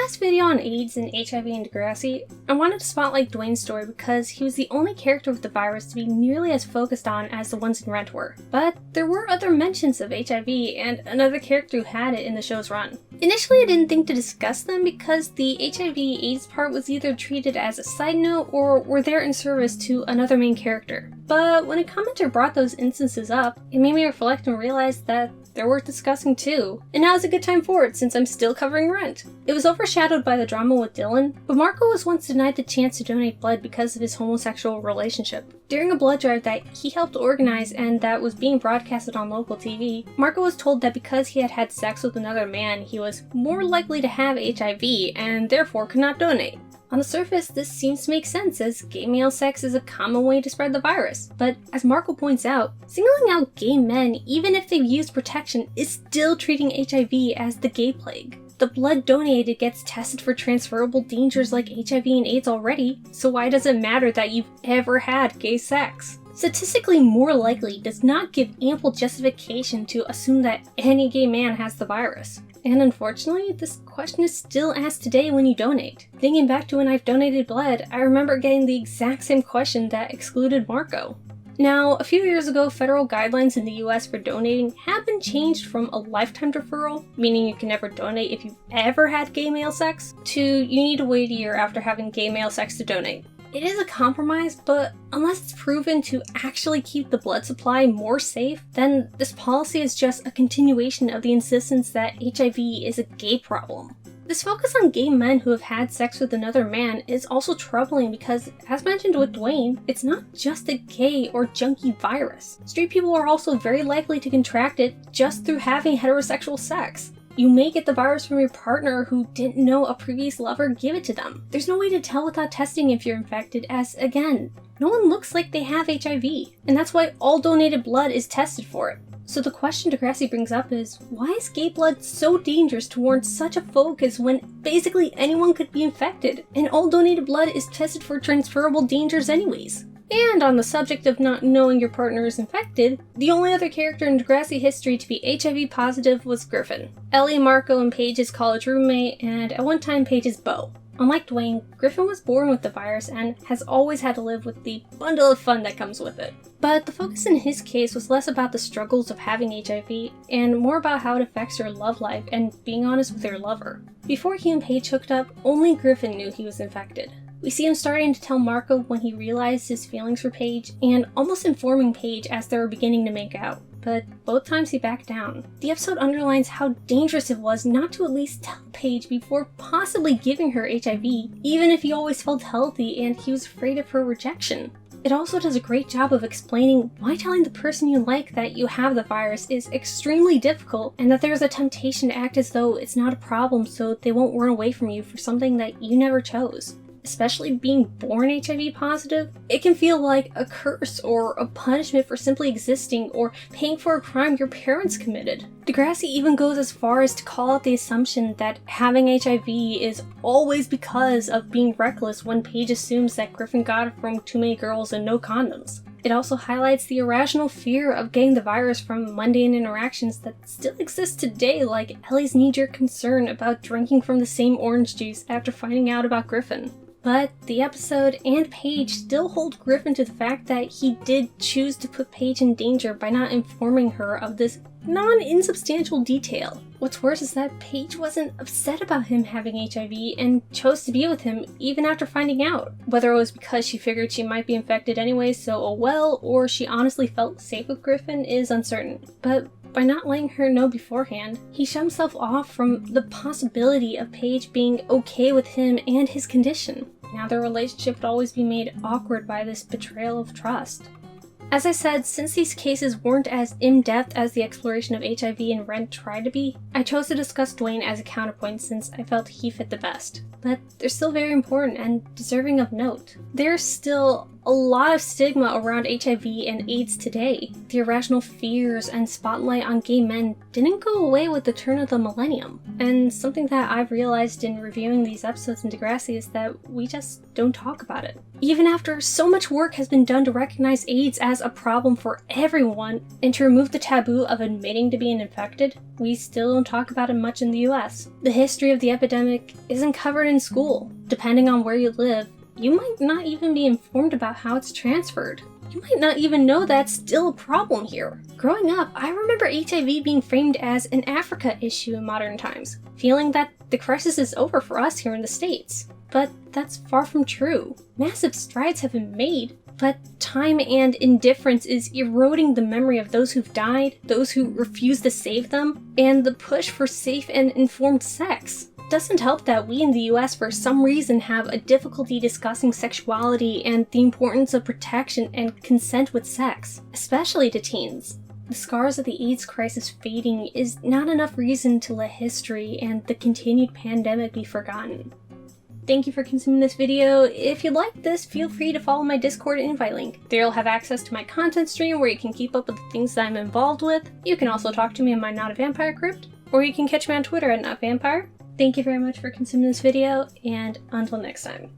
last video on AIDS and HIV and Degrassi, I wanted to spotlight Dwayne's story because he was the only character with the virus to be nearly as focused on as the ones in Rent were. But there were other mentions of HIV and another character who had it in the show's run. Initially, I didn't think to discuss them because the HIV/AIDS part was either treated as a side note or were there in service to another main character. But when a commenter brought those instances up, it made me reflect and realize that they're worth discussing too. And now is a good time for it since I'm still covering Rent. It was overshadowed by the drama with Dylan, but Marco was once denied the chance to donate blood because of his homosexual relationship. During a blood drive that he helped organize and that was being broadcasted on local TV, Marco was told that because he had had sex with another man, he was more likely to have HIV and therefore could not donate. On the surface, this seems to make sense as gay male sex is a common way to spread the virus, but as Marco points out, singling out gay men even if they've used protection is still treating HIV as the gay plague. The blood donated gets tested for transferable dangers like HIV and AIDS already, so why does it matter that you've ever had gay sex? Statistically more likely does not give ample justification to assume that any gay man has the virus. And unfortunately, this question is still asked today when you donate. Thinking back to when I've donated blood, I remember getting the exact same question that excluded Marco. Now, a few years ago, federal guidelines in the US for donating have been changed from a lifetime deferral, meaning you can never donate if you've ever had gay male sex, to you need to wait a year after having gay male sex to donate. It is a compromise, but unless it's proven to actually keep the blood supply more safe, then this policy is just a continuation of the insistence that HIV is a gay problem. This focus on gay men who have had sex with another man is also troubling because, as mentioned with Dwayne, it's not just a gay or junky virus. Straight people are also very likely to contract it just through having heterosexual sex. You may get the virus from your partner who didn't know a previous lover gave it to them. There's no way to tell without testing if you're infected as, again, no one looks like they have HIV. And that's why all donated blood is tested for it. So the question Degrassi brings up is, why is gay blood so dangerous to warrant such a focus when basically anyone could be infected, and all donated blood is tested for transferable dangers anyways? And on the subject of not knowing your partner is infected, the only other character in Degrassi history to be HIV positive was Griffin, Ellie, Marco, and Paige's college roommate, and at one time Paige's beau. Unlike Dwayne, Griffin was born with the virus and has always had to live with the bundle of fun that comes with it. But the focus in his case was less about the struggles of having HIV and more about how it affects your love life and being honest with your lover. Before he and Paige hooked up, only Griffin knew he was infected. We see him starting to tell Marco when he realized his feelings for Paige and almost informing Paige as they were beginning to make out. But both times he backed down. The episode underlines how dangerous it was not to at least tell Paige before possibly giving her HIV, even if he always felt healthy and he was afraid of her rejection. It also does a great job of explaining why telling the person you like that you have the virus is extremely difficult and that there's a temptation to act as though it's not a problem so they won't run away from you for something that you never chose. Especially being born HIV positive, it can feel like a curse or a punishment for simply existing or paying for a crime your parents committed. Degrassi even goes as far as to call out the assumption that having HIV is always because of being reckless when Paige assumes that Griffin got it from too many girls and no condoms. It also highlights the irrational fear of getting the virus from mundane interactions that still exist today, like Ellie's knee-jerk concern about drinking from the same orange juice after finding out about Griffin. But the episode and Paige still hold Griffin to the fact that he did choose to put Paige in danger by not informing her of this non-insubstantial detail. What's worse is that Paige wasn't upset about him having HIV and chose to be with him even after finding out. Whether it was because she figured she might be infected anyway, so oh well, or she honestly felt safe with Griffin is uncertain. But by not letting her know beforehand, he shut himself off from the possibility of Paige being okay with him and his condition. Now their relationship would always be made awkward by this betrayal of trust. As I said, since these cases weren't as in-depth as the exploration of HIV and Rent tried to be, I chose to discuss Dwayne as a counterpoint since I felt he fit the best. But they're still very important and deserving of note. There's still a lot of stigma around HIV and AIDS today. The irrational fears and spotlight on gay men didn't go away with the turn of the millennium. And something that I've realized in reviewing these episodes in Degrassi is that we just don't talk about it. Even after so much work has been done to recognize AIDS as a problem for everyone and to remove the taboo of admitting to being infected, we still don't talk about it much in the US. The history of the epidemic isn't covered in school. Depending on where you live, you might not even be informed about how it's transferred. You might not even know that's still a problem here. Growing up, I remember HIV being framed as an Africa issue in modern times, feeling that the crisis is over for us here in the States. But that's far from true. Massive strides have been made, but time and indifference is eroding the memory of those who've died, those who refuse to save them, and the push for safe and informed sex. Doesn't help that we in the US for some reason have a difficulty discussing sexuality and the importance of protection and consent with sex, especially to teens. The scars of the AIDS crisis fading is not enough reason to let history and the continued pandemic be forgotten. Thank you for consuming this video. If you like this, feel free to follow my Discord invite link. There you'll have access to my content stream where you can keep up with the things that I'm involved with. You can also talk to me in my NotAVampyre crypt, or you can catch me on Twitter at NotAVampyre. Thank you very much for consuming this video, and until next time.